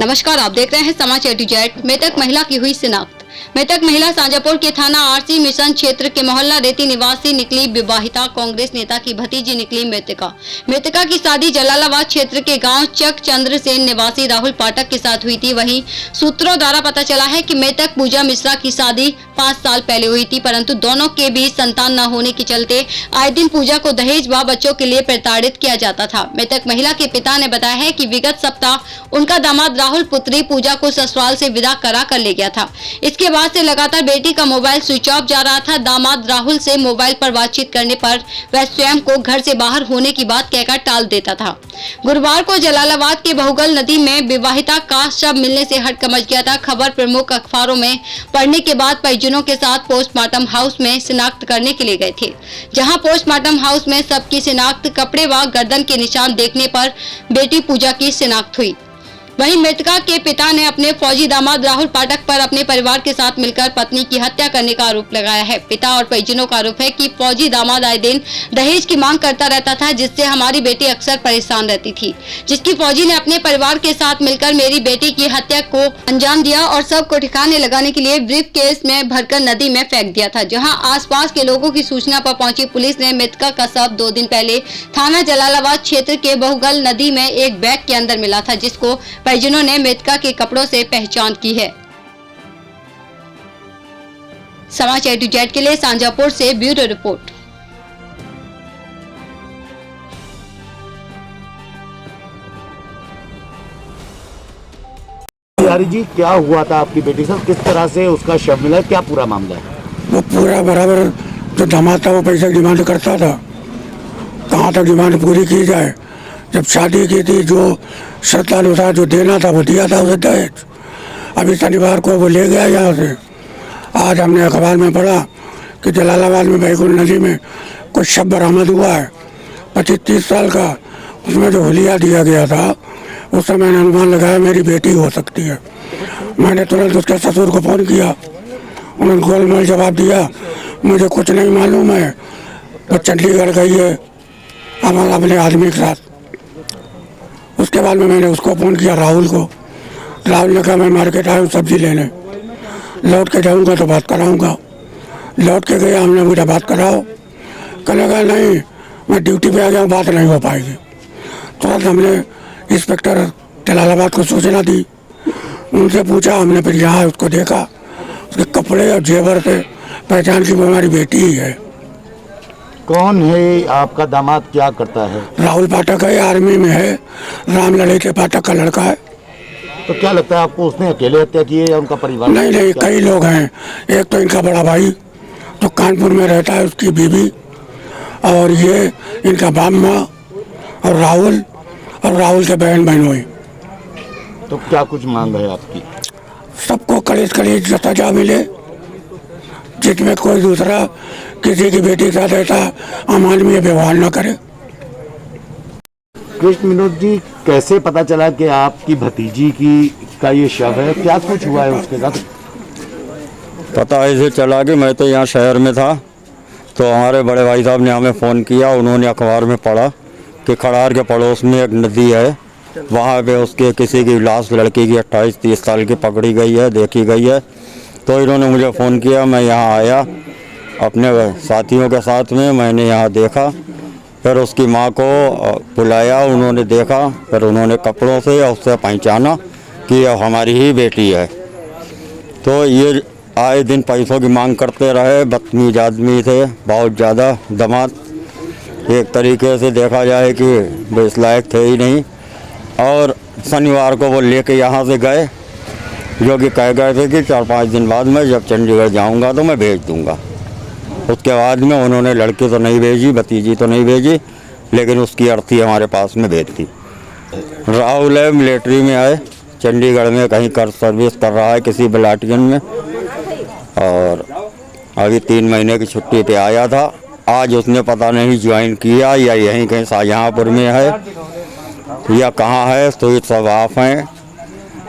नमस्कार, आप देख रहे हैं समाचार टू। मृतक महिला की हुई शिनाख्त। मृतक महिला शाजापुर के थाना आरसी मिशन क्षेत्र के मोहल्ला रेती निवासी निकली विवाहिता कांग्रेस नेता की भतीजी निकली मृतका की शादी जलालाबाद क्षेत्र के गांव चक चंद्रसेन निवासी राहुल पाठक के साथ हुई थी। वहीं सूत्रों द्वारा पता चला है कि मृतक पूजा मिश्रा की शादी 5 साल पहले हुई थी, परंतु दोनों के बीच संतान न होने के चलते आए दिन पूजा को दहेज व बच्चों के लिए प्रताड़ित किया जाता था। मृतक महिला के पिता ने बताया है कि विगत सप्ताह उनका दामाद राहुल पुत्री पूजा को ससुराल से विदा करा कर ले गया था। इसके बाद से लगातार बेटी का मोबाइल स्विच ऑफ जा रहा था। दामाद राहुल से मोबाइल पर बातचीत करने पर वह स्वयं को घर से बाहर होने की बात कहकर टाल देता था। गुरुवार को जलालाबाद के बहुगल नदी में विवाहिता का शव मिलने से हड़कंप मच गया था। खबर प्रमुख अखबारों में पढ़ने के बाद परिजनों के साथ पोस्टमार्टम हाउस में शिनाख्त करने के लिए गए थे, जहां पोस्टमार्टम हाउस में सबकी शिनाख्त कपड़े व गर्दन के निशान देखने पर बेटी पूजा की शिनाख्त हुई। वहीं मृतका के पिता ने अपने फौजी दामाद राहुल पाठक पर अपने परिवार के साथ मिलकर पत्नी की हत्या करने का आरोप लगाया है। पिता और परिजनों का आरोप है कि फौजी दामाद आए दिन दहेज की मांग करता रहता था, जिससे हमारी बेटी अक्सर परेशान रहती थी, जिसकी फौजी ने अपने परिवार के साथ मिलकर मेरी बेटी की हत्या को अंजाम दिया और शव को ठिकाने लगाने के लिए ब्रीफ केस में भरकर नदी में फेंक दिया था। जहाँ आसपास के लोगों की सूचना पर पहुंची पुलिस ने मृतका का शव 2 दिन पहले थाना जलालाबाद क्षेत्र के बहुगल नदी में एक बैग के अंदर मिला था, जिसको परिजनों ने मृतका के कपड़ों से पहचान की है। समाचार टू के लिए शाजापुर से ब्यूरो रिपोर्ट। बिहारी जी, क्या हुआ था आपकी बेटी से? किस तरह से उसका शव मिला? क्या पूरा मामला है? वो पूरा बराबर जो दामाद था वो पैसा डिमांड करता था। कहाँ तक डिमांड पूरी की जाए? जब शादी की थी जो शर्तानुसार जो देना था वो दिया था उसे दहेज। अभी शनिवार को वो ले गया यहाँ से। आज हमने अखबार में पढ़ा कि जलालाबाद में बैकुंठ नदी में कुछ शव बरामद हुआ है 25-30 साल का। उसमें जो हुलिया दिया गया था उस समय मैंने अनुमान लगाया मेरी बेटी हो सकती है। मैंने तुरंत उसके ससुर को फ़ोन किया, उन्होंने गोलमाल जवाब दिया मुझे कुछ नहीं मालूम है, वो चंडीगढ़ गई है हमारा अपने आदमी के साथ। उसके बाद में मैंने उसको फ़ोन किया राहुल को। राहुल ने कहा मैं मार्केट आया हूँ सब्जी लेने, लौट के जाऊँगा तो बात कराऊँगा। लौट के गया, हमने मुझे बात कराओ, कहेगा नहीं मैं ड्यूटी पे आ गया हूँ, बात नहीं हो पाएगी। तुरंत हमने इंस्पेक्टर जलालाबाद को सूचना दी, उनसे पूछा, हमने फिर यहाँ उसको देखा, उसके कपड़े और जेवर से पहचान की वो हमारी बेटी ही है। कौन है आपका दामाद? क्या करता है? राहुल पाठक है, आर्मी में है, राम लड़के पाठक का लड़का है। तो क्या लगता है आपको उसने अकेले हत्या की है या उनका परिवार? नहीं, कई लोग हैं। एक तो इनका बड़ा भाई जो कानपुर में रहता है, उसकी बीवी, और ये इनका बाम्मा और राहुल के बहन हुई। तो क्या कुछ मांग है आपकी? सबको कलेज सजा मिले, जिसमें कोई दूसरा किसी की बेटी के साथ ऐसा अमानवीय व्यवहार न करे। कृष्ण विनोद जी, कैसे पता चला कि आपकी भतीजी का ये शव है? क्या कुछ हुआ है उसके साथ? पता ऐसे चला कि मैं तो यहाँ शहर में था, तो हमारे बड़े भाई साहब ने हमें फ़ोन किया। उन्होंने अखबार में पढ़ा कि खड़ार के पड़ोस में एक नदी है, वहाँ पे उसके किसी की लाश लड़की की 28-30 साल की पकड़ी गई है, देखी गई है। तो इन्होंने मुझे फ़ोन किया, मैं यहाँ आया अपने साथियों के साथ में। मैंने यहाँ देखा, फिर उसकी माँ को बुलाया, उन्होंने देखा, फिर उन्होंने कपड़ों से या उससे पहचाना कि यह हमारी ही बेटी है। तो ये आए दिन पैसों की मांग करते रहे, बदतमीज आदमी थे बहुत ज़्यादा। दामाद एक तरीके से देखा जाए कि बेस लायक थे ही नहीं। और शनिवार को वो लेके यहाँ से गए, जो कि कह गए थे कि 4-5 दिन बाद मैं जब चंडीगढ़ जाऊँगा तो मैं भेज दूँगा। उसके बाद में उन्होंने लड़की तो नहीं भेजी, भतीजी तो नहीं भेजी, लेकिन उसकी अर्थी हमारे पास में भेज दी। राहुल है, मिलिट्री में है, चंडीगढ़ में कहीं सर्विस कर रहा है किसी बटालियन में, और अभी 3 महीने की छुट्टी पे आया था। आज उसने पता नहीं ज्वाइन किया या यहीं कहीं शाहजहाँपुर में है या कहाँ है, तो ये सब आप हैं।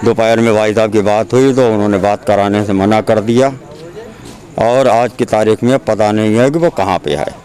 दोपहर में भाई साहब की बात हुई तो उन्होंने बात कराने से मना कर दिया, और आज की तारीख में पता नहीं है कि वो कहाँ पे है।